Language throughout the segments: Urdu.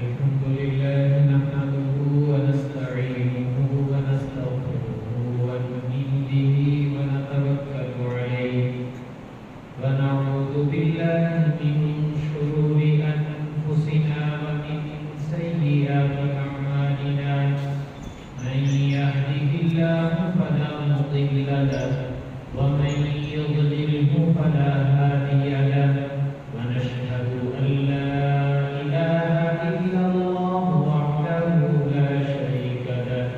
الحمد لله نحمده ونستعينه ونستغفره ونؤمن به ونتوكل عليه ونعوذ بالله من شرور أنفسنا ومن سيئات أعمالنا من يهده الله فلا مضل له ومن يضلله فلا هادي له ونشهد أن لا إله إلا الله وحده لا شريك له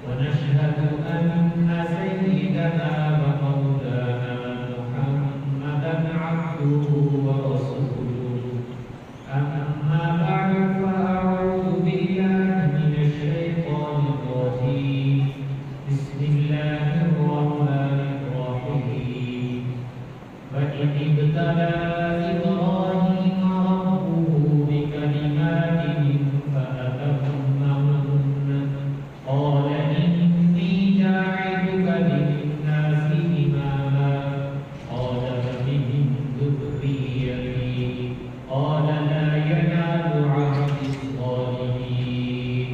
ونشهد أن سيدنا ومولانا محمدا عبده ورسوله أما بعد فأعوذ بالله من الشيطان الرجيم بسم الله الرحمن الرحيم وإذ ابتلى إبراهيم ربه بكلمات فأتمهن قال إني جاعلك للناس إماما قال فمن ذريتي قال لا ينال عهد الظالمين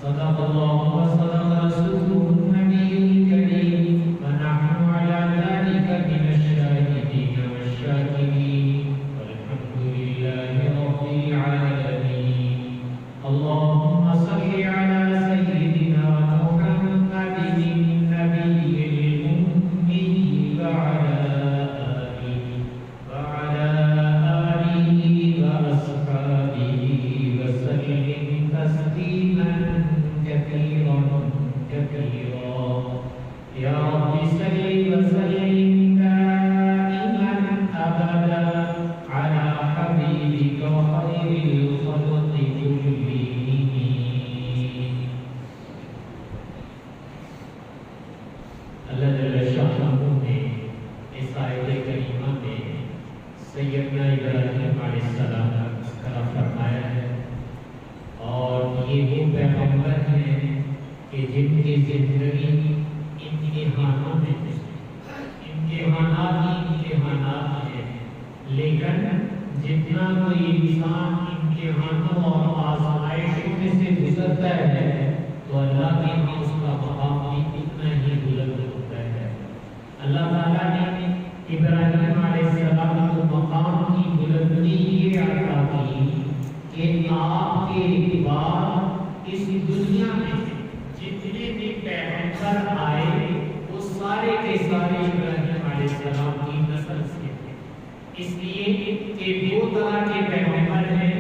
صدق الله وصدق رسوله النبي الكريم ونحن على ذلك من الشاهدين والشاكرين والحمد لله رب العالمين اللهم صل على سيدنا محمد النبي الأمي وعلى آله وأصحابه وسلم تسليما كثيرا كثيرا يا رب صل وسلم دائما أبدا على حبيبك خير الخلق كلهم اللہ جل شانہ نے اس آیت کریمہ میں سیدنا ابراہیم علیہ السلام کا فرمایا ہے اور یہ وہ پیغمبر ہیں کہ جن کی زندگی امتحانوں میں امتحانات ہیں لیکن جتنا کوئی انسان امتحانوں اور آزمائشوں میں سے گزرتا ہے تو اللہ کے ہاں اس کا مقام بھی اتنا ہی بلند ہوتا ہے۔ اللہ تعالیٰ نے ابراہیم علیہ السلام کو مقام کی بلندی یہ عطا کی کہ آپ کے بعد اس دنیا میں جتنے بھی پیغمبر آئے وہ سارے کے سارے ابراہیم علیہ السلام کی نسل سے تھے، اس لیے کہ دو طرح کے پیغمبر ہیں،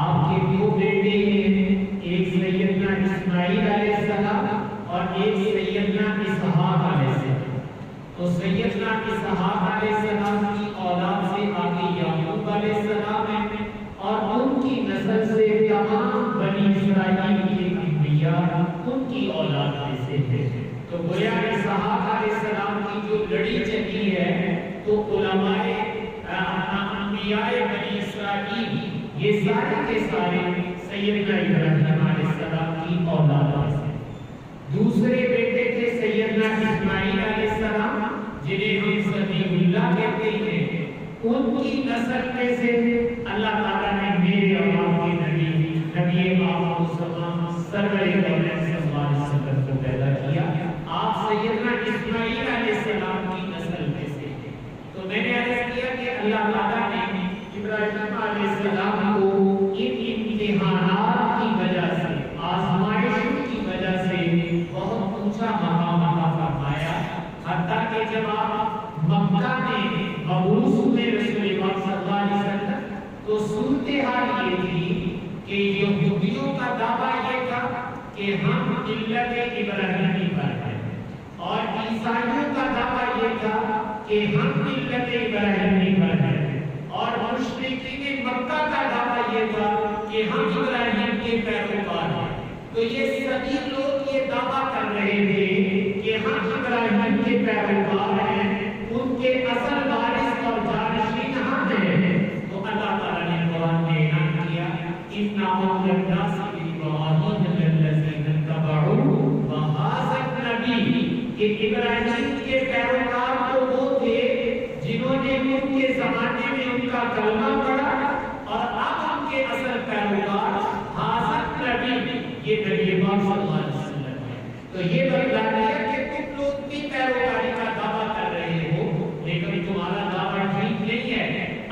آپ کے دو بیٹے ہیں، ایک سیدنا اسماعیل علیہ السلام اور ایک سیدنا اسحاق علیہ السلام۔ تو سیدنا اسحاق علیہ السلام کی اولاد سے آگے یعقوب علیہ السلام ہے اور ان کی نسل سے تمام بنی اسرائیل کے انبیاء ان کی اولاد میں سے تھے۔ تو گویا اسحاق علیہ السلام کی جو لڑی چلی ہے تو علماء انبیاء بنی اسرائیل یہ سارے کے سارے سیدنا ابراہیم علیہ السلام کی اولاد میں سے۔ دوسرے بیٹے تھے سیدنا اسماعیل علیہ السلام جنہیں ہم ذبیح اللہ کہتے ہیں، ان کی نسل میں سے اللہ تعالیٰ نے میرے اور آپ کے نبی سرور کائنات صلی اللہ علیہ وسلم کو پیدا کیا۔ آپ سیدنا اسماعیل علیہ السلام کی نسل میں سے تھے۔ تو میں نے عرض کیا کہ اللہ تعالیٰ نے ابراہیم علیہ السلام کو ان امتحانات کی وجہ سے، آزمائشوں کی وجہ سے بہت اونچا مقام عطا فرمایا، حتیٰ کہ جب آپ مکہ میں مبعوث ہوئے رسول اللہ صلی اللہ علیہ وسلم تو صورتحال یہ تھی کہ یہودیوں کا دعویٰ یہ تھا کہ ہم ملت ابراہیمی پر ہیں اور عیسائیوں کا دعویٰ یہ تھا کہ ہم ملت ابراہیمی پر ہیں اور مشرکین مکہ کا دعویٰ یہ تھا کہ ہم ابراہیم کے پیروکار ہیں۔ تو یہ سبھی لوگ یہ دعویٰ کر رہے تھے کہ ہم ابراہیم کے پیروکار ہیں، ان کے اصل وارث اور جانشین ہم ہیں۔ تو اللہ تعالیٰ نے قرآن میں اعلان کیا اِنَّا أَوْلَى النَّاسِ بِإِبْرَاهِيمَ لَلَّذِينَ اتَّبَعُوهُ وَهَٰذَا النَّبِيُّ کہ ابراہیم کے پیروکار تو وہ تھے جنہوں نے ان کے زمانے میں ان کا کلمہ پڑھا اور اب ان کے اصل یہ نبی پاک صلی اللہ علیہ وسلم ہے. تو یہ بتلا دیا کہ تم لوگ بھی پیروکاری کا دعویٰ کر رہے ہو لیکن تمہارا دعویٰ ٹھیک نہیں ہے.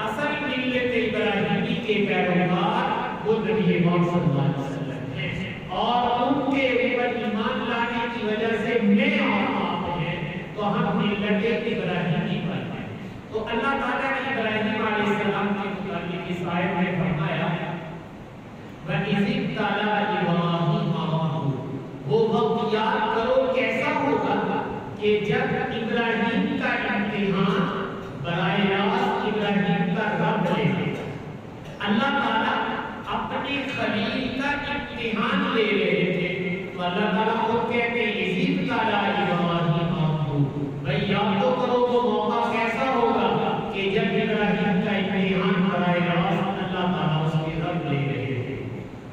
اصل ملت ابراہیمی کے پیروکار وہ نبی پاک صلی اللہ علیہ وسلم ہیں اور ان کے اوپر ایمان لانے کی وجہ سے میں اور آپ ہیں تو ہم ملت ابراہیمی پر ہیں. تو اللہ تعالیٰ نے ابراہیم علیہ السلام کے متعلق اس آیت میں فرمایا وَإِذِ ابْتَلَىٰ إِبْرَاهِيمَ رَبُّهُ. وہ وقت یاد کرو کیسا ہوگا کہ جب ابراہیم کا امتحان براہ راست ابراہیم کا رب لے گا. اللہ تعالیٰ اپنے خلیل کا امتحان لے رہے تھے تو اللہ تعالیٰ خود کہتے ہیں اِذِ ابْتَلَىٰ إِبْرَاهِيمَ رَبُّهُ. بھائی یاد تو کرو وہ موقع کیسا ہوگا کہ جب ابراہیم کا امتحان براہ راست اللہ تعالیٰ اس کے رب لے رہے تھے.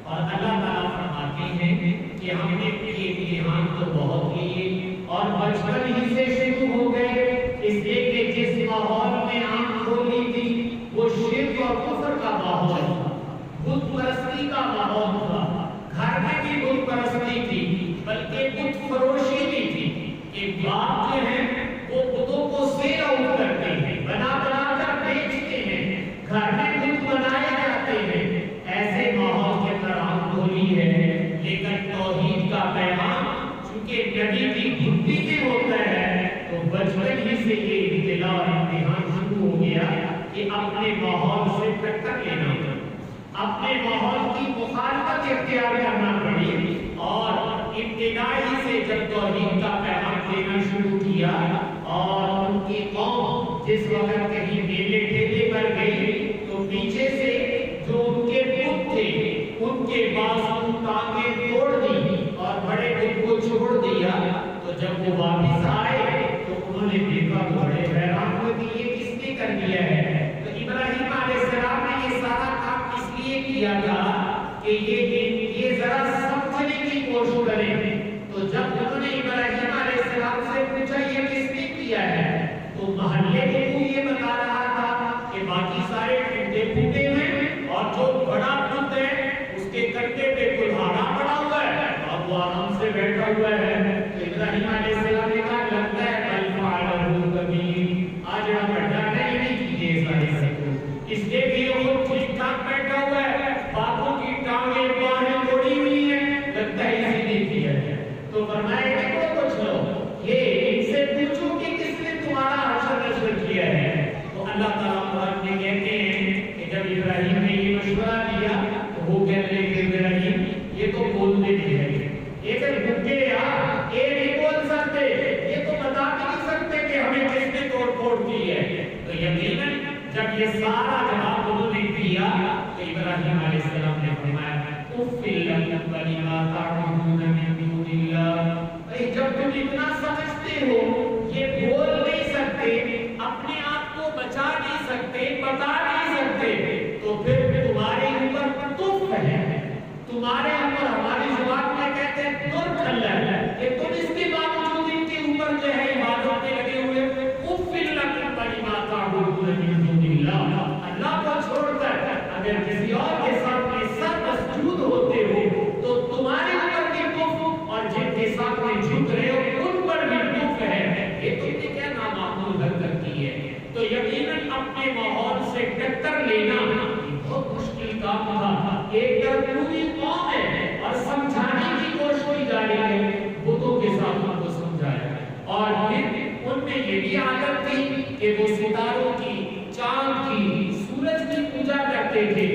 اور اللہ تعالیٰ فرماتے ہیں کہ ہم نے یہ امتحان تو بہت لیے اور بچپن ہی سے شروع ہو گئے اس لیے کہ جس ماحول میں آنکھ کھولی تھی وہ شرک اور کفر کا ماحول تھا, بت پرستی کا ماحول تھا. گھر میں بھی بت پرستی تھی بلکہ بت فروشی بھی تھی کہ باپ جو ہیں وہ بتوں کو سیل آؤٹ کرتے ہیں, بنا بنا کر بیچتے ہیں, گھر میں بت بنائے جاتے ہیں. ایسے ماحول کے اندر آنکھ کھولی ہے لیکن توحید کا پیغام چونکہ نبی کی گھٹی میں ہوتا ہے تو بچپن ہی سے یہ ابتلا اور امتحان شروع ہو گیا کہ اپنے ماحول سے ٹکر لینا, اپنے ماحول کی مخالفت اختیار کرنا پڑی. اور ابتدائی سے جب توحید کا پیغام دینا شروع کیا اور ان کی قوم جس وقت کہیں میلے ٹھیلے پر گئی تو پیچھے سے جو ان کے بت تھے ان کے بازو ٹانگیں توڑ دی اور بڑے بت کو چھوڑ دیا. تو جب وہ واپس آئے تو انہوں نے دیکھا بڑے حیران ہوئے کہ یہ کس نے کر دیا ہے. تو ابراہیم علیہ السلام نے یہ سارا کام اس لیے کیا تھا کہ یہ ذرا سمجھنے کی کوشش کریں. تو جب انہوں نے ابراہیم علیہ السلام سے پوچھا یہ کس نے کیا ہے تو محلے کو یہ بتا رہا تھا کہ باقی سارے ٹوٹے پھوٹے ہیں اور جو بڑا بت ہے اس کے کندھے پہ کلہاڑا پڑا ہوا ہے اور وہ آرام سے بیٹھا ہوا ہے. تو ابراہیم علیہ السلام نے کہا لگتا ہے بل فعلہ کبیر, آج ہم بڑھا نہیں کیجیے سارے سے اس لیے کہ وہ ٹھیک ٹھاک بیٹھا ہوا ہے, باتوں کی ٹانگیں باہیں توڑی ہوئی ہیں, لگتا ہے اسی نے کیا ہے. تو فرمایا دیکھو کچھ لوگ یہ ان سے پوچھو کہ کس نے تمہارا حشر نشر کیا ہے. تو اللہ تعالیٰ قرآن میں کہتے ہیں کہ جب ابراہیم نے یہ مشورہ دیا تو وہ کہتے ہیں کہ ابراہیم یہ تو بولنے نہیں ہے, یہ تو بھوکے یار, یہ نہیں بول سکتے, یہ تو بتا نہیں سکتے کہ ہمیں کس نے توڑ پھوڑ کی ہے. تو یقیناً جب یہ سارا جواب انہوں نے دیا تو ابراہیم علیہ السلام نے فرمایا اف لکم ولما تعبدون من دون اللہ. جب تم اتنا سمجھتے ہو یہ بول نہیں سکتے, اپنے آپ کو بچا نہیں سکتے, بتا نہیں سکتے, تو پھر تمہارے اوپر تف ہے, تمہارے اوپر ہماری زبان میں کہتے ہیں درکھل ہے کہ تم اس کے باوجود ان کے اوپر جو ہے عبادت میں لگے ہوئے. اف لکم ولما تعبدون من دون اللہ, اللہ کو چھوڑ کر اگر کسی اور کے سامنے سر مسجود ہوتے ہو تو تمہارے اوپر بھی کفر اور جن کے سامنے جھک رہے ہو ان پر بھی کفر ہے. یہ تم نے کیا نامعقول حرکت کی ہے. تو یقیناً اپنے ماحول سے ٹکر لینا بہت مشکل کام تھا. ایک طرف پوری قوم ہے اور سمجھانے کی کوشش کی جا رہی ہے, بتوں کے ساتھ ان کو سمجھایا, اور پھر ان میں یہ بھی عادت تھی کہ وہ ستاروں کی, چاند کی, سورج کی پوجا کرتے تھے.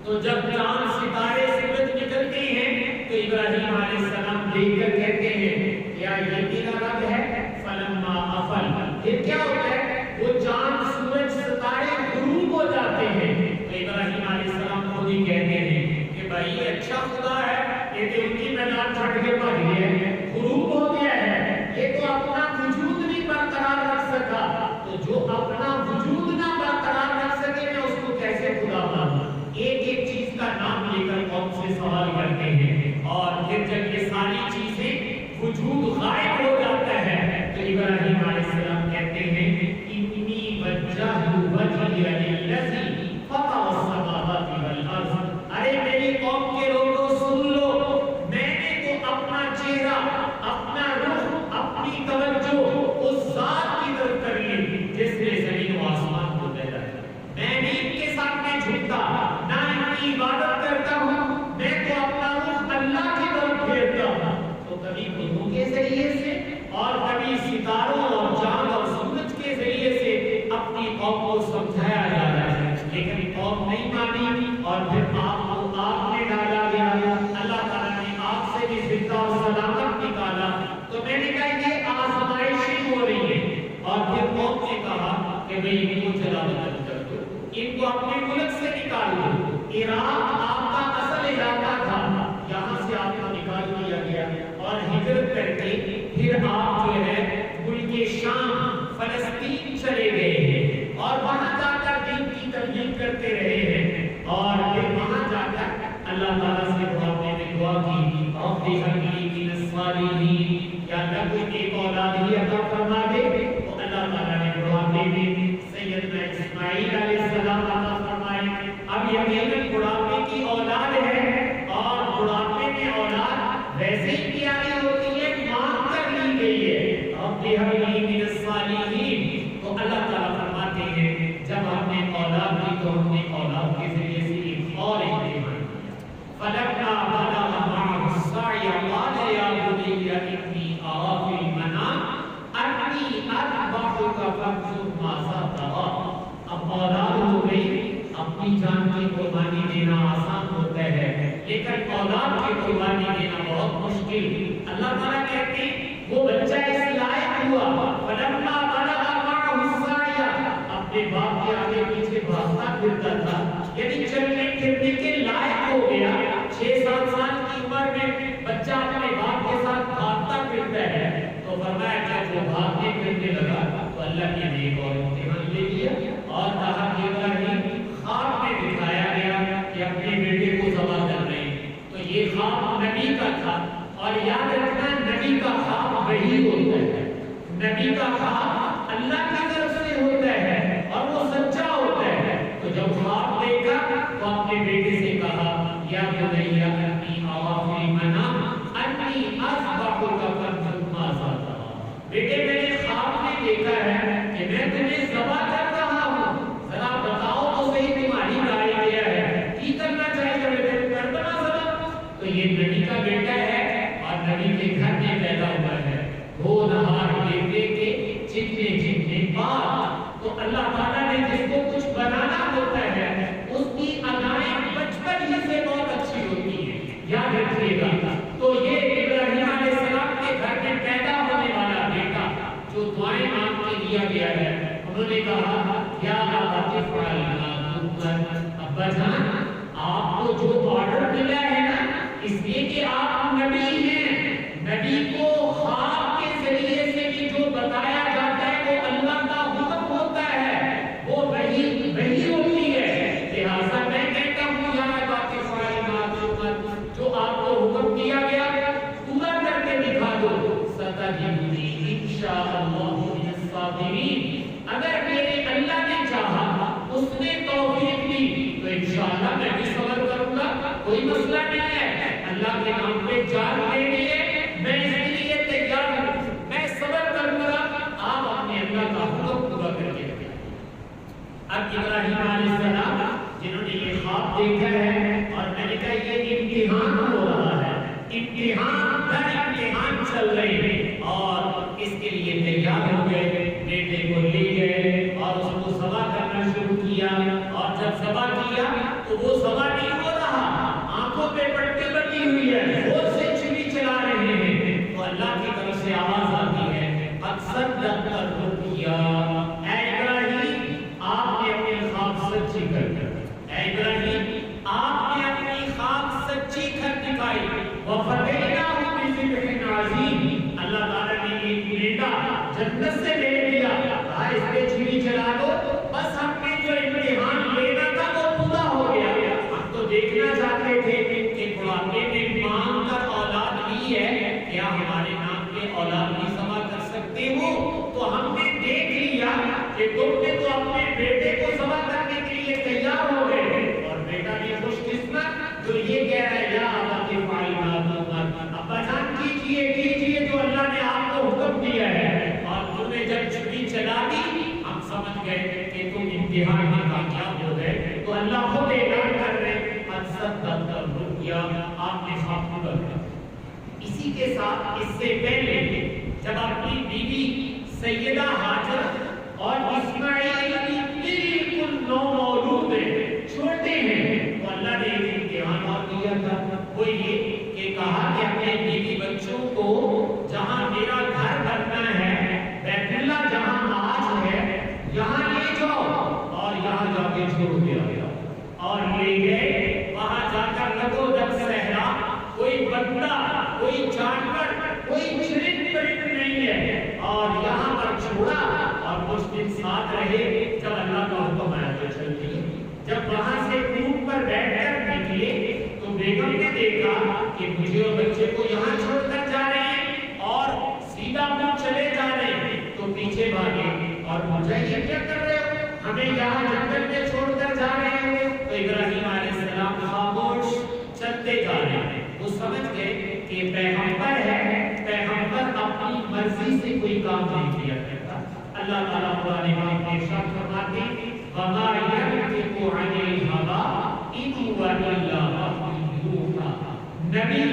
تو جب چاند, ستارے, سورج نکلتے ہیں تو ابراہیم علیہ السلام دیکھ کر کہتے ہیں کیا یہ میرا رب ہے. فلما افل, پھر کیا ہوتا ہے وہ چاند, سورج, ستارے غروب ہو جاتے ہیں تو ابراہیم علیہ السلام خود ہی کہتے ہیں کہ بھائی یہ اچھا خدا ہے, یہ تو ان کی میدان چھوڑ کے بھاگ گیا ہے, غروب ہو گیا ہے, یہ تو اپنا وجود نہیں برقرار رکھ سکا. تو جو اپنا وجود نہ برقرار رکھ سکے میں اس کو کیسے خدا مانوں. ایک ایک چیز کا نام لے کر قوم سے سوال کرتے ہیں اور پھر جب یہ ساری چیزیں وجود غائب ہو جاتا ہے تو ابراہیم علیہ السلام کہتے ہیں انی وجہت وجہی للذی فطر السماوات والارض. ارے میری قوم کے لوگوں قوم نہیں مانی اور پھر آپ کو آگ میں ڈالا گیا، اللہ تعالیٰ نے آگ سے بھی زندہ اور سلامت نکالا۔ تو میں نے کہا یہ آزمائشیں ہو رہی ہیں، اور پھر قوم نے کہا کہ بھئی ان کو جلا وطن کر دو، ان کو اپنے ملک سے نکال دو۔ عراق آپ کا اصل علاقہ تھا، یہاں سے آپ کو نکال دیا گیا اور ہجرت کر کے پھر آپ جو ہے ملک شام فلسطین چلے گئے ہیں اور وہاں جا کر دین کی تبلیغ کرتے رہے ہیں، اور پھر وہاں جا کر اللہ تعالیٰ سے دعا میں دعا کی رب ہب لی من الصالحین، یا اللہ کوئی ایک اولاد ہی عطا فرما دے۔ تو اللہ تعالیٰ نے بڑھاپے میں سیدنا اسماعیل علیہ السلام عطا فرمائے۔ اب یقیناً بڑھاپے کی اولاد ہے، اور بڑھاپے میں اولاد ویسے ہی پیاری ہوتی ہے، مانگ کر لی گئی ہے، رب ہب لی من الصالحین۔ تو اللہ تعالیٰ فرماتے ہیں جب ہم نے اولاد دی تو ہم نے اولاد کے ذریعے سے ایک اور امتحان کیا۔ فلما بلغ معه السعي قال يا بني إني أرى في المنام أني أذبحك فانظر ماذا ترى۔ اب اولاد ہو گئی، اپنی جان کی قربانی دینا آسان ہوتا ہے، لیکن اولاد کی قربانی دینا بہت مشکل۔ اللہ تعالیٰ کہتے ہیں وہ بچہ اس لائق ہوا، فلما بلغ معه السعي، اپنے باپ کے آگے پیچھے بھاگتا پھرتا تھا، یعنی چلنے پھرنے کے لائق ہو گیا۔ 6-7 سال کی عمر میں بچہ اپنے باپ کے ساتھ بھاگتا پھرتا ہے، تو فرمایا جب وہ بھاگنے پھرنے لگا تو اللہ نے ایک اور امتحان لے لیا، اور کہا کہ ابراہیم خواب میں دکھایا گیا کہ اپنے بیٹے کو ذبح کر رہے ہیں۔ تو یہ خواب نبی کا تھا، اور یاد رکھنا نبی کا خواب وحی ہوتا ہے، نبی کا خواب اللہ کی طرف سے ہوتا ہے اور وہ سچا ہوتا ہے۔ تو جب خواب دیکھا تو اپنے بیٹے سے کہا یا بنی انی ارى في المنام انی اذبحک فانظر ماذا ترى، بیٹے میں نے خواب میں دیکھا ہے کہ میں تمہیں ذبح کر رہا ہوں، ذرا بتاؤ تو صحیح تمہاری رائے کیا ہے، کی کرنا چاہیے بیٹے، کر دو نا ذبح۔ تو یہ نبی کا بیٹا ہے اور نبی کے گھر میں پیدا ہوا ہے، وہ نہار بیٹے کے جتنے بات۔ تو اللہ تعالیٰ نے جس کو کچھ بنانا ہوتا ہے اس کی ادائیں بچپن ہی سے بہت اچھی ہوتی ہیں، یاد رکھیے گا۔ تو یہ ابراہیم علیہ السلام کے گھر میں پیدا ہونے والا بیٹا جو دعائیں مانگ کے دیا گیا ہے، انہوں نے کہا یا ابت افعل ما تؤمر، ابا جان آپ کو جو آرڈر ملا ہے نا، اس لیے کہ آپ نبی ہیں، نبی کو خواب کے ذریعے سے بھی جو بتایا جاتا ہے وہ اللہ کا حکم ہوتا ہے، وہ وحی ہوتی ہے۔ لہٰذا میں کہتا ہوں یا ابت افعل ما تؤمر، جو آپ کو حکم دیا گیا پورا کر کے دکھا دو، ستجدنی انشاءاللہ من الصابرین، اگر میرے اللہ نے چاہا، اس نے توفیق دی تو انشاءاللہ میں بھی صبر کروں گا، کوئی مسئلہ نہیں ہے۔ اللہ کے نام پہ جان دینے میں اس کے لیے تیار ہوں، میں صبر کروں گا، آپ اپنے اللہ کا حکم پورا کر کے دکھائیں۔ اب ابراہیم علیہ السلام جنہوں نے یہ خواب دیکھا ہے، اور میں نے کہا یہ امتحان ہو رہا ہے، امتحان در امتحان چل رہے ہیں، اور اس کے لیے تیار ہو گئے، بیٹے کو لے گئے اور اس کو ذبح کرنا شروع کیا، اور جب ذبح کیا تو وہ ذبح نہیں ہو رہا، آنکھوں پہ پٹی بندھی ہوئی ہے، زور سے چھری چلا رہے ہیں، تو اللہ کی طرف سے آواز آتی ہے قد صدقت الرؤیا، اے ابراہیم آپ نے اپنی خواب سچی کر دی، اے ابراہیم آپ نے اپنی خواب سچی کر دکھائی، وفدیناہ بذبح عظیم، اللہ تعالیٰ نے ایک بیٹا جنت سے لے لیا، اس پہ چھری چلا دو، بس ہم نے جو امتحان لینا تھا وہ پورا ہو گیا۔ ہم تو دیکھنا چاہتے تھے کہ بڑھاپے میں مانگ کر اولاد لی ہے، کیا ہمارے نام پہ اولاد نہیں ذبح کر سکتے ہو؟ تو ہم نے دیکھ لیا کہ تم نے تو اپنے بیٹے کو ذبح کرنے کے لیے تیار ہو گئے، اور بیٹا بھی خوش قسمت جو یہ کہہ رہا ہے یا ابت افعل ما تؤمر، ابا جان کیجئے جو اللہ نے آپ کو حکم دیا ہے، اور تم نے جب چھری چلا دی ہم سمجھ گئے کہ تم امتحان میں کامیاب ہو گئے، تو اللہ خود اعلان کر رہے قد صدقت الرؤیا، آپ نے خواب پورا کر۔ اسی کے ساتھ اس سے پہلے جب اپنی بیوی سیدہ ہاجر اور اسماعیل بالکل نو مولود چھوٹے تھا وہ یہ کہ کہا کہ اپنے بیوی بچوں کو جہاں میرا گھر بننا ہے، بیت اللہ جہاں آج ہے، یہاں لے جاؤ اور یہاں جا کے چھوڑ دیا۔ اور لے گئے، وہاں جا کر لگو جب صحرا، کوئی بندہ، کوئی جانور، کوئی چرند پرند نہیں ہے، اور یہاں پر چھوڑا اور کچھ دن ساتھ رہے۔ جب اللہ کا حکم آیا تو چل دیے۔ جب وہاں سے اونٹ پر بیٹھ کر نکلے تو بیگم نے دیکھا کہ مجھے اور بچے کو یہاں چھوڑ کر جا رہے ہیں اور سیدھا منہ چلے جا رہے ہیں، تو پیچھے بھاگے اور پوچھا یہ کیا کر رہے ہو، ہمیں یہاں جنگل میں چھوڑ کر جا رہے ہو؟ تو ابراہیم علیہ السلام خاموش چلتے جا رہے ہیں۔ وہ سمجھ گئے کہ پیغمبر ہے، پیغمبر اپنی مرضی سے کوئی کام نہیں کیا کرتا۔ اللہ تعالیٰ قرآن پاک میں ارشاد فرماتے ہیں وَمَا يَنطِقُ عَنِ الْهَوَىٰ إِنْ هُوَ إِلَّا وَحْيٌ يُوحَىٰ۔ نبی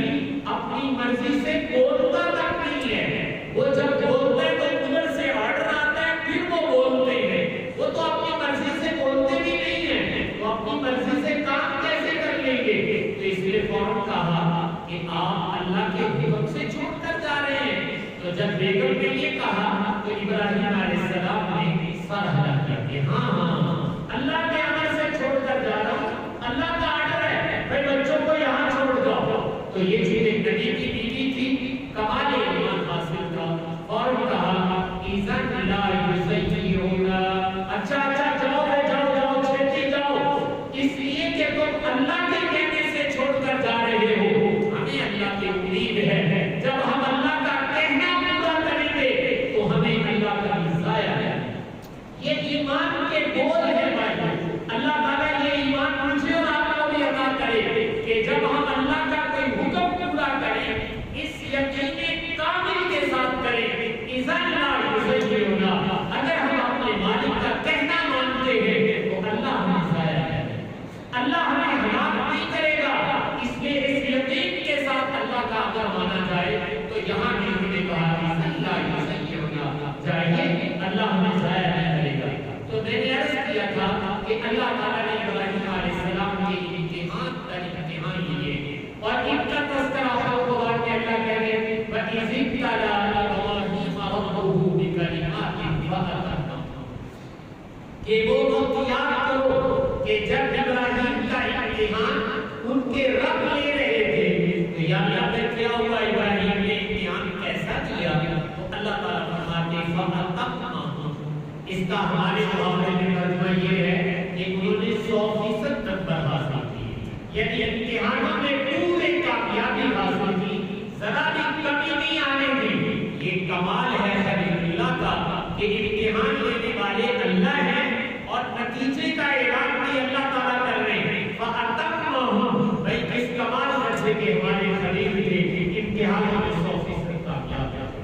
اپنی مرضی سے بولتا تک نہیں ہے، وہ جب بولتے ہیں تو ادھر سے آرڈر آتا ہے پھر وہ بولتے ہیں، وہ تو اپنی مرضی سے بولتے بھی نہیں ہیں، وہ اپنی مرضی سے کام کیسے کر لیں گے؟ تو اس لیے فوراً کہا کہ آپ اللہ کے حکم سے چھوڑ کر جا رہے ہیں۔ تو جب بیگم نے یہ کہا تو ابراہیم علیہ السلام نے سر ہلا کیا کہ ہاں اللہ کے امر سے چھوڑ کر جا رہا ہوں، اللہ کا آرڈر ہے، بھائی بچوں کو یہاں چھوڑ دو۔ تو یہ چیز ایک نبی کی بیوی تھی، کمال ایمان حاصل تھا، اور کہا اِذَنْ لَا يُزَيِّرُونَ، اچھا جاؤ جاؤ چھیتی جاؤ، اس لیے کہ تم اللہ کے کہنے سے چھوڑ کر جا رہے ہو۔ ہمیں اللہ کی امید ہے، جب ہم اللہ کا کہنا پورا کریں گے تو ہمیں اللہ کا ضائع ہے۔ یہ ایمان کے بول ہے بھائی، اللہ تعالیٰ یہ ایمان مجھے اور آپ کو بھی عطا کرے کہ جب ہم اللہ کا کوئی حکم پورا کریں، اس یقین کامل کے ساتھ کریں، اِذَنْ لَا يُزَيِّرُونَ، اگر ہم اپنے مالک کا کہنا مانتے ہیں تو اللہ ہمیں ضائع ہے، اللہ ہمیں ہلاک نہیں کرے گا۔ اس لیے اس یقین کے ساتھ اللہ کا اگر مانا جائے تو یہاں بھی ہم نے کہا اِذَنْ لَا يُزَيِّرُونَ، جائیے اللہ ہمیں ضائع نہیں کرے گا۔ تو میں نے عرض کیا تھا کہ اللہ تعالیٰ نے ابراہیم علیہ السلام کے امتحان لیے، اور ان کا تذکرہ قرآن میں اللہ کہہ رہے ہیں وَإِذِ ابْتَلَىٰ إِبْرَاهِيمَ رَبُّهُ بِكَلِمَاتٍ فَأَتَمَّهُنَّ، کہ وہ وقت یاد کرو کہ جب ابراہیم کا امتحان ان کے رب لے رہے تھے، تو یاد ہے کیا ہوا، ابراہیم نے امتحان کیسا کیا؟ تو اللہ تعالیٰ فرماتے فَأَتَمَّهُنَّ، اس کا ہمارے معاملے میں ترجمہ یہ ہے کہ انہوں نے 100% نمبر حاصل کیے، یعنی امتحانوں میں پورے کامیابی حاصل کی، ذرا بھی کمی نہیں آنے دی۔ یہ کمال ہے خلیل اللہ کا کہ امتحان لینے والے اللہ ہیں اور نتیجے کا اعلان بھی اللہ تعالیٰ کر رہے ہیں۔ فَأَتَمَّهُنَّ، بھائی کس کمال درجے کے ہمارے خلیل تھے، امتحانوں میں 100% کامیاب ہوئے،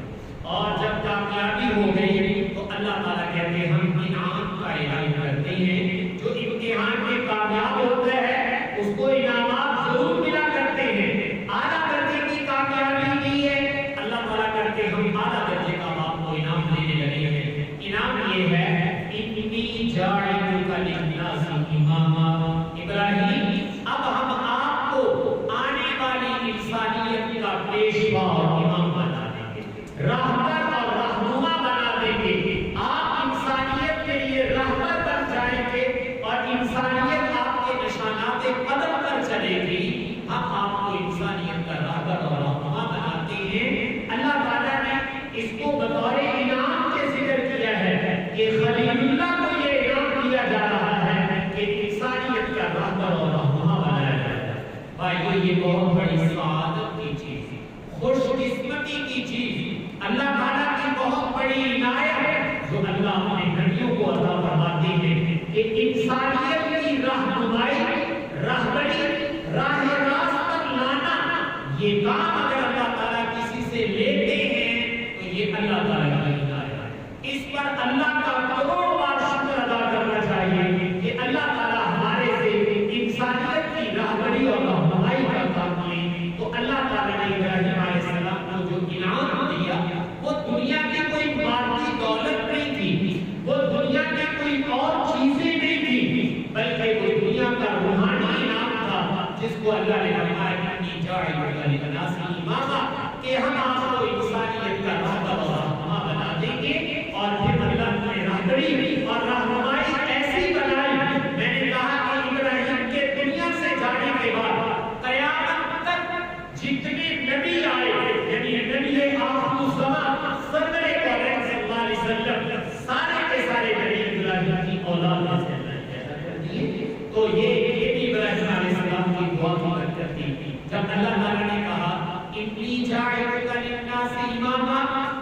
اور جب کامیابی ہو گئی تو اللہ تعالیٰ کہتے ہیں ہم انعام کا اعلان کرتے ہیں، جو امتحان میں کامیاب ہوتا ہے اس کو انعامات ضرور ملا کرتے ہیں۔ اعلیٰ درجے کی کامیابی کی ہے، اللہ تعالیٰ کرتے ہم اعلیٰ درجے کا آپ کو انعام دینے لگے ہیں۔ انعام یہ ہے انی جاعلک للناس اماما، ابراہیم اب ہم آپ کو آنے والی انسانیت کا پیشوا اور امام بنا دیں گے، رہبر اور رہنما بنا دیں گے، آپ انسانیت کے لیے رہبر بن جائیں گے اور انسانیت آپ کے نشانات قدم پر چلے گی۔ ہم آپ کو انسانیت کا رہبر اور رہنما بناتے ہیں۔ اللہ تعالیٰ نے اس کو بطور انعام کے ذکر کیا ہے کہ خلیل اللہ کو یہ انعام دیا جا رہا ہے کہ انسانیت کا رہبر اور رہنما بنایا جائے۔ بھائیو یہ بہت بڑی سعادت کی چیز، خوش قسمتی کی چیز، اللہ تعالیٰ کی بہت بڑی عنایت ہے جو اللہ اپنے نبیوں کو عطا فرماتے ہیں کہ انسانیت کی رہنمائی، رہبری، راہ راست پر لانا، یہ کام اگر اللہ تعالیٰ کسی سے لیتے ہیں تو یہ اللہ تعالیٰ کا عنایت ہے۔ اس پر اللہ کا کروڑ بار شکر ادا کرنا چاہیے کہ اللہ تعالیٰ ہمارے سے انسانیت کی رہبری اور رہنمائی کا کام لیں۔ تو اللہ تعالیٰ نے ابراہیم علیہ السلام کو جو انعام دیا وہ دنیا کی کوئی مادی دولت نہیں تھی، وہ دنیا کی کوئی اور چیزیں نہیں تھی، بلکہ وہ جس کو اللہ نے فرمایا انی جاعلک للناس اماما کہ ہم آپ کو انسانیت کا راہبر اور رہنما بنا دیں گے. اور پھر اللہ نے راہبری اور رہنمائی ایسی بنائی. میں نے کہا کہ ابراہیم کے دنیا سے جانے کے بعد قیامت تک جتنے نبی آئے یعنی نبی آخر الزمان سرور کائنات صلی اللہ علیہ وسلم سارے کے سارے نبی ابراہیم کی اولاد سے اللہ نے پیدا کر دیے. تو یہ بھی ابراہیم علیہ السلام کی دعا کی برکت تھی. جب اللہ تعالیٰ نے کہا انی جاعلک للناس اماما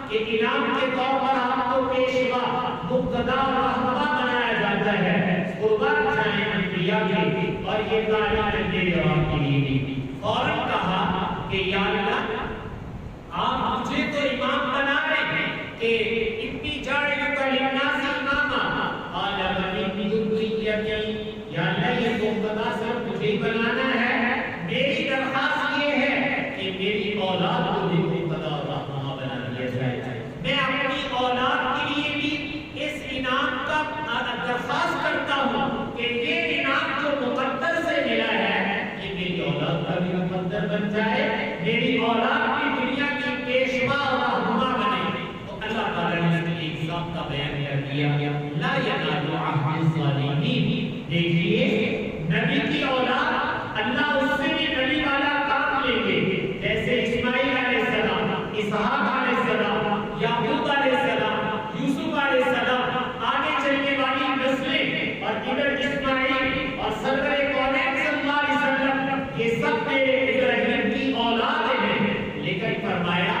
کہ انعام کے طور پر آپ کو پیشوا مقتدا رہنما بنایا جاتا ہے. قربان جائیں انبیاء کے اور یہ تعلیم میرے جواب کے لیے دی. فوراً کہا کہ یا اللہ آپ مجھے تو امام بنا رہے ہیں کہ انی جاعلک للناس اماما قال من ذریتی یا اللہ یہ مقتدا صرف مجھے بنانا ہے. میری درخواست یہ ہے کہ میری اولاد کو بھی مقتدا رہنما بنا دیا جائے. میں اپنی اولاد کے لیے بھی اس انعام کا درخواست کرتا ہوں کہ یہ انعام جو مقدر سے ملا ہے یہ میری اولاد کا بھی مقدر بن جائے. میری اولاد کی دنیا کی پیشوا اور رہنما بنے. تو اللہ تعالیٰ نے اس کے ایک ضابطہ بیان کر دیا لا ینال عہد الظالمین. دیکھیے نبی کی اولاد اللہ اس سے بھی نبی والا کام لیں گے. جیسے اسماعیل علیہ السلام، اسحاق علیہ السلام، یعقوب علیہ السلام، یوسف علیہ السلام، آگے چلنے والی نسلیں اور ادھر اسماعیل اور سرور کائنات صلی اللہ علیہ وسلم یہ سب میرے ابراہیم کی اولاد ہیں. لیکن فرمایا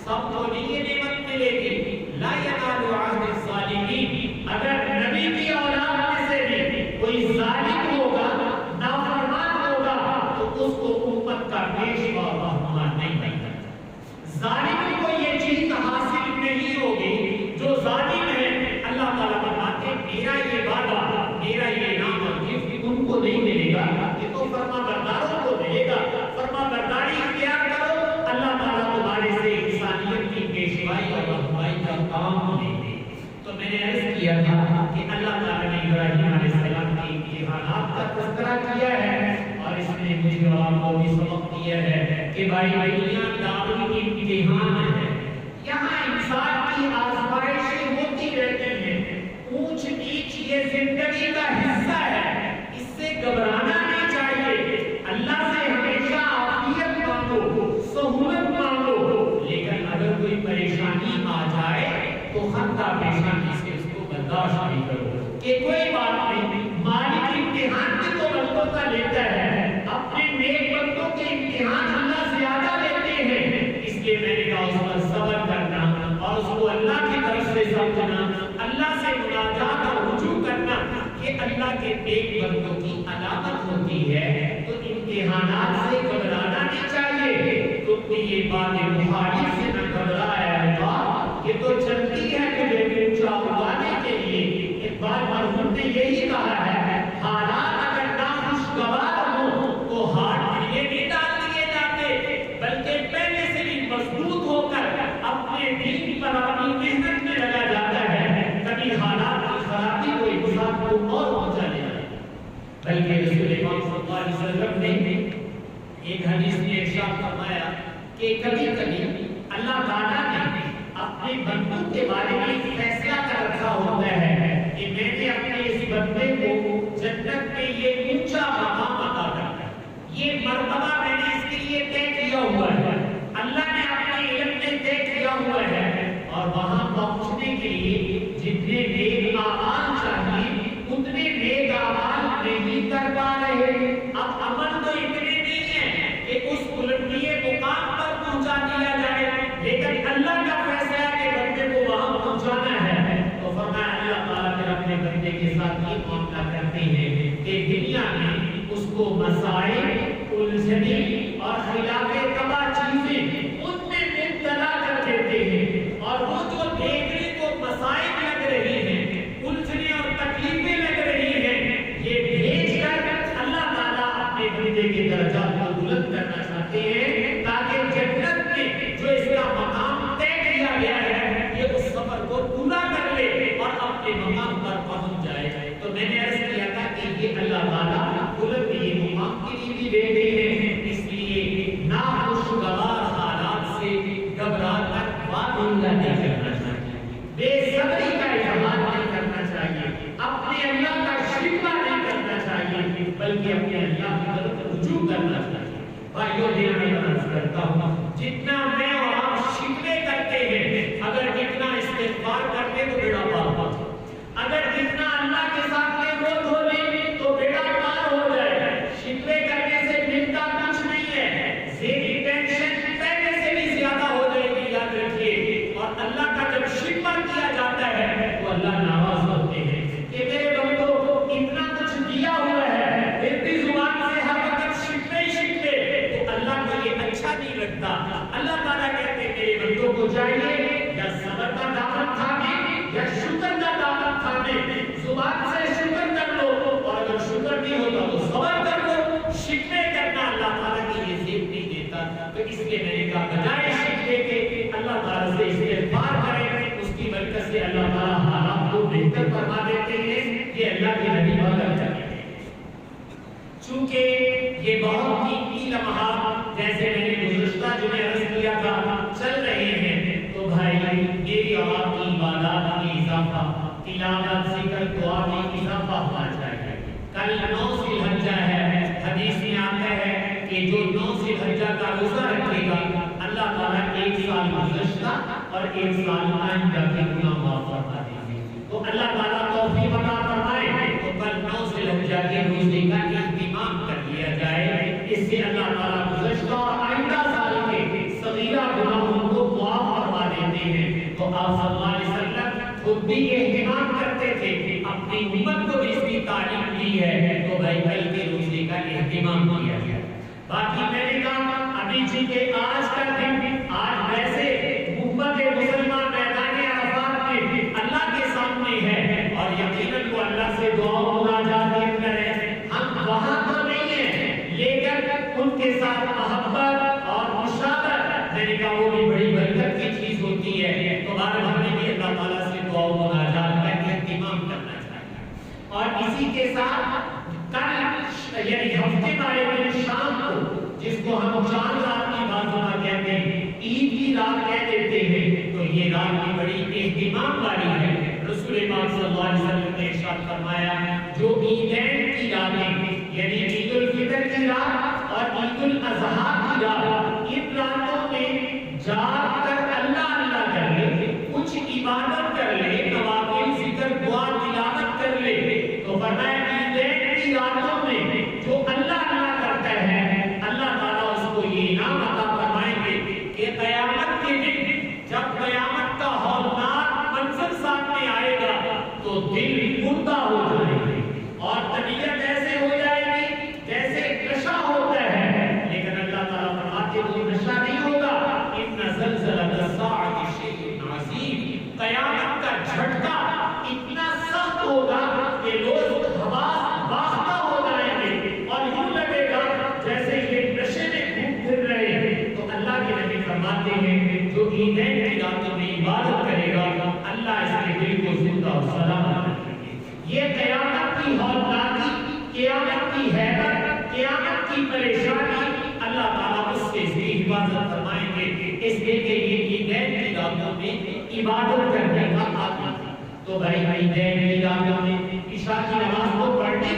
سب کو نہیں یہ نعمت ملے گی. لا ینال عہد الظالمین. اگر نبی کی اولاد میں سے بھی کوئی ظالم ہوگا نافرمان ہوگا تو اس کو امت کا پیشوا رہنما نہیں بنتا. ظالم کو یہ چیز حاصل نہیں ہوگی. جو ظالم ہے اللہ تعالیٰ فرماتے ہیں میرا یہ وعدہ میرا یہ انعام اور گفٹ ان کو نہیں ملے گا. یہ تو فرما برداروں کو ملے گا. فرما برداری اختیار کرو اللہ تعالیٰ تمہارے سے انسانیت کی پیشوائی اور رہنمائی کا کام لے گے. تو میں نے عرض کیا تھا کہ اللہ تعالیٰ نے ابراہیم علیہ السلام کے امتحانات کا تذکرہ کیا ہے اور اس نے مجھے اور آپ کو بھی سبق دیا ہے کہ بھائی دنیا دعوی امتحان ہے. یہاں انسان کی آزمائشیں ہوتی رہتی ہیں. اونچ نیچ یہ زندگی کا حصہ ہے. اس سے گھبرانا نہیں چاہیے. اللہ سے ہمیشہ عافیت مانگو، سہولت مانگو. لیکن اگر کوئی پریشانی آ جائے تو خطا پیشانی سے اس کو برداشت نہیں کرو کہ کوئی بات نہیں. مالک امتحان بھی تو بندوں کا لیتا ہے. اپنے نیک بندوں کے امتحان اللہ زیادہ لیتے ہیں. اس لیے میں نے کہا اس پر صبر کرنا اور اس کو اللہ کی طرف سے سمجھنا، اللہ سے مناجات اور رجوع کرنا یہ اللہ کے نیک بندوں کی علامت ہوتی ہے. تو امتحانات سے گھبرانا نہیں چاہیے. تم نے یہ بات مخالف سے نہ گھبرایا ہے. یہ تو چلتی ہے تجھے اونچا اٹھانے کے لیے. ایک بار مرحوم نے یہی کہا ہے حالات اگر ناخوشگوار ہوں تو ہاتھ ڈھیلے نہیں ڈال دیے جاتے بلکہ پہلے سے بھی مضبوط ہو کر اپنے دین پر اپنی محنت میں لگا جاتا ہے. کبھی حالات کی خرابی کو انسان کو اور اونچا لے جائے. بلکہ رسول پاک صلی اللہ علیہ وسلم نے ایک حدیث میں ارشاد فرمایا کہ کبھی کبھی اللہ تعالیٰ نے اپنے بندوں کے بارے میں ایک فیصلہ کر رکھا ہوتا ہے کہ میں نے اپنے اس بندے کو جنت میں یہ اونچا مقام عطا کرنا ہے. یہ مرتبہ میں نے اس کے لیے طے کیا ہوا ہے. اللہ نے اپنے علم میں طے کیا ہوا ہے اور وہاں پہنچنے کے لیے جتنے نیک اعمال چاہیے اتنے نیک اعمال نہیں کر پا رہے. اب عمل تو اتنے نہیں ہیں کہ اس بلندیے مقام پر پہنچا دیا جائے لیکن اللہ کا فیصلہ ہے کہ بندے کو وہاں پہنچانا ہے. تو فرمایا اللہ تعالیٰ پھر اپنے بندے کے ساتھ یہ معاملہ کرتے ہیں کہ دنیا میں اس کو مسائل، الجھنے اور خلاف طبع چیزیں ان میں مبتلا کر دیتے ہیں اور وہ جو دیکھنے کو مسائل لگ رہی ہیں، الجھنے اور تکلیفیں لگ رہی ہیں، یہ بھیج کر اللہ تعالیٰ اپنے بندے کے درجات کو بلند کرنا چاہتے ہیں تاکہ جنت میں جو اس کا مقام طے کیا گیا ہے یہ اس سفر کو پورا کر لے اور اپنے مقام پر پہنچ جائے. تو میں نے عرض کیا تھا کہ یہ اللہ تعالیٰ بلند یہ مقام کے لیے بھی دے بلکہ اپنے اللہ کی طرف رجوع کرنا چاہیے۔ بھائیو میں عرض کرتا ہوں جتنا میں اور آپ شکوے کرتے ہیں، اگر جتنا استغفار کرتے تو بیڑا پار ہو جائے، اگر جتنا اللہ کے سامنے رو دھو لیں تو بیڑا پار ہو جائے۔ شکوے کرنے سے ملتا کچھ نہیں ہے، ذہنی ٹینشن پہلے سے بھی زیادہ ہو جائے گی، یاد رکھیے۔ اور اللہ کا جب شکر کیا جاتا ہے تو اللہ ناراض ہوتے ہیں کہ میرے بندوں کو اتنا کچھ دیا ہوا ہے، پھر بھی زبان سے ہر وقت شکوے شکوے، تو اللہ کو یہ اچھا نہیں لگتا۔ اللہ تعالیٰ کہتے ہیں میرے بندوں کو چاہیے یا صبر کا دامن تھامے یا شکر کا دامن تھامے۔ زبان سے شکر کر لو، اور اگر شکر نہیں ہوتا تو صبر کر لو۔ شکوے کرنا اللہ تعالیٰ کی یہ ذہن نہیں دیتا، تو اس لیے میں نے کہا بجائے شکوے کے اللہ تعالیٰ سے استغفار کریں، اس کی برکت سے اللہ تعالیٰ حالات کو بہتر فرما دیتے ہیں۔ یہ اللہ کے نبی وعدہ کرتے ہیں۔ چونکہ یہ بہت قیمتی لمحات جیسے میں نے گزشتہ جمعے عرض کیا تھا چل رہے ہیں، تو بھائی میری اور آپ کی عبادات میں اضافہ، تلاوت، ذکر، دعا میں اضافہ ہونا چاہیے۔ کل 9 ذی الحجہ ہے، حدیث میں آتا ہے کہ جو 9 ذی الحجہ کا روزہ رکھے گا اللہ تعالیٰ 1 سال گزشتہ اور 1 سال آئندہ کے گناہ معاف فرما دیں گے۔ تو اللہ تعالیٰ توفیق عطا فرمائے تو کل 9 ذی الحجہ کے روزے کا اہتمام کر لیا جائے، اس سے اللہ تعالیٰ گزشتہ اور آئندہ سال کے صغیرہ گناہوں کو معاف فرما دیتے ہیں۔ تو آپ صلی اللہ علیہ وسلم خود بھی اہتمام کرتے تھے، اپنی امت کو بھی اس کی تعلیم دی ہے، تو بھائی کل کے روزے کا اہتمام کیا جائے۔ باقی میں نے کہا ابھی چونکہ آج کا دن، آج ویسے امت مسلمان میدان عرفات میں اللہ کے سامنے ہے، اور یقیناً وہ اللہ سے دعا مناجات کریں، ہم وہاں تو نہیں ہیں، لیکن ان کے ساتھ محبت اور مشابہت، میں نے کہا وہ بھی بڑی برکت کی چیز ہوتی ہے۔ تو ہم نے بھی اللہ تعالیٰ سے دعا مناجات کا اہتمام کرنا چاہیے۔ اور اسی کے ساتھ کل یعنی ہفتے والے دن شام کو، جس کو ہم چاند رات کی بازونا کہتے ہیں، عید کی رات کہہ دیتے ہیں، تو یہ رات بھی بڑی اہتمام والی ہے۔ رسول پاک صلی اللہ علیہ وسلم نے ارشاد فرمایا جو عیدین کی راتیں یعنی عید الفطر کی رات اور عید الاضحیٰ کی رات، ان راتوں میں جاگ کر اللہ اللہ کر لے، کچھ عبادت کر لے، نوافل ذکر دعا تلاوت کر لے، تو فرمایا عیدین کی راتوں میں جو اللہ اللہ کرتا ہے اللہ تعالیٰ اس کو یہ انعام عطا فرمائیں گے کہ قیامت کے دن جب قیامت کا ہولناک منظر سامنے آئے گا تو دل مردہ ہو جائے گی اور طبیعت ایسے ہو جائے گی جیسے نشہ ہوتا ہے، لیکن اللہ تعالیٰ فرماتے وہ نشہ نہیں ہوگا۔ ان زلزلۃ الساعۃ شیء عظیم، قیامت کا جھٹکا اتنا سخت ہوگا کہ لوگ حواس باختہ ہو جائیں گے اور یوں لگے گا جیسے یہ نشے میں گھوم پھر رہے ہیں۔ تو اللہ کے نبی فرماتے ہیں جو عیدین کی راتوں میں عبادت کرے گا اللہ اس کے دل کو زندہ اور سلامت رکھے گا۔ یہ قیامت کی ہولناکی، قیامت کی ہیبت، قیامت کی پریشانی اللہ تعالیٰ اس سے حفاظت فرمائیں گے، اس لیے کہ یہ عیدین کی راتوں میں عبادت کرنے کا آتا ہے۔ تو بھائی عیدین کی راتوں میں عشاء کی نماز کو پڑھنی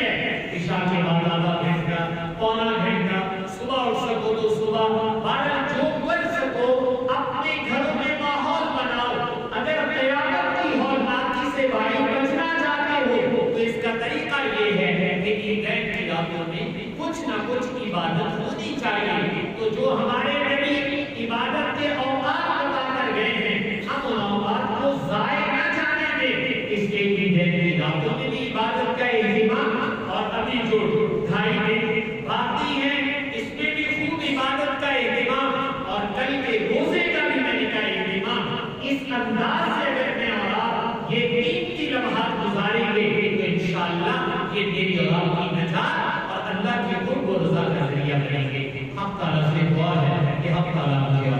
ہے، عشاء کے بعد آدھا گھنٹہ، پونا گھنٹہ، صبح اٹھ سکو تو صبح، بارہ جو کر سکو اپنے گھروں میں ماحول بناؤ۔ اگر قیامت کی ہولناکی سے بھائی بچنا چاہتے ہو تو اس کا طریقہ یہ ہے کہ عیدین کی راتوں میں کچھ نہ کچھ عبادت ہونی چاہیے۔ تو جو ہمارے نبی عبادت کے اوقات بتا کر گئے ہیں، ہم ان اوقات کو ضائع نہ جانے دیں، اس لیے عیدین کی راتوں میں بھی عبادت کا اہتمام، اور ابھی جو 2.5 دن باقی ہیں اس میں بھی خوب عبادت کا اہتمام، اور کل کے روزے کا بھی میں نے کہا اہتمام۔ اس انداز سے اگر میں اور آپ یہ قیمتی لمحات گزاریں گے تو انشاءاللہ یہ میری اور آپ کی نجات اور اللہ کی قرب و رضا کا ذریعہ بنیں گے۔ حق تعالیٰ سے دعا ہے کہ حق تعالیٰ مجھے